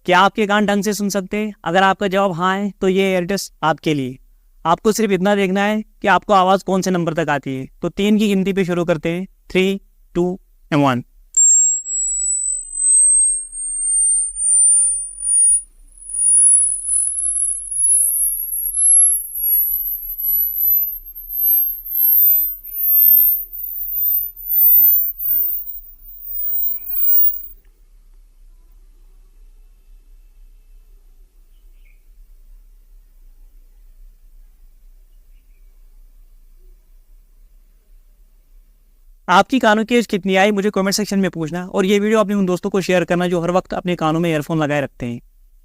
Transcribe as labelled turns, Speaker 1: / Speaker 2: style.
Speaker 1: क्या आपके कान ढंग से सुन सकते हैं? अगर आपका जवाब हाँ है तो ये एयर टेस्ट आपके लिए। आपको सिर्फ इतना देखना है कि आपको आवाज़ कौन से नंबर तक आती है। तो 3 की गिनती पे शुरू करते हैं। 3, 2 एंड 1। आपकी कानों की एज कितनी आई मुझे कमेंट सेक्शन में पूछना, और ये वीडियो अपने उन दोस्तों को शेयर करना जो हर वक्त अपने कानों में ईयरफोन लगाए रखते हैं।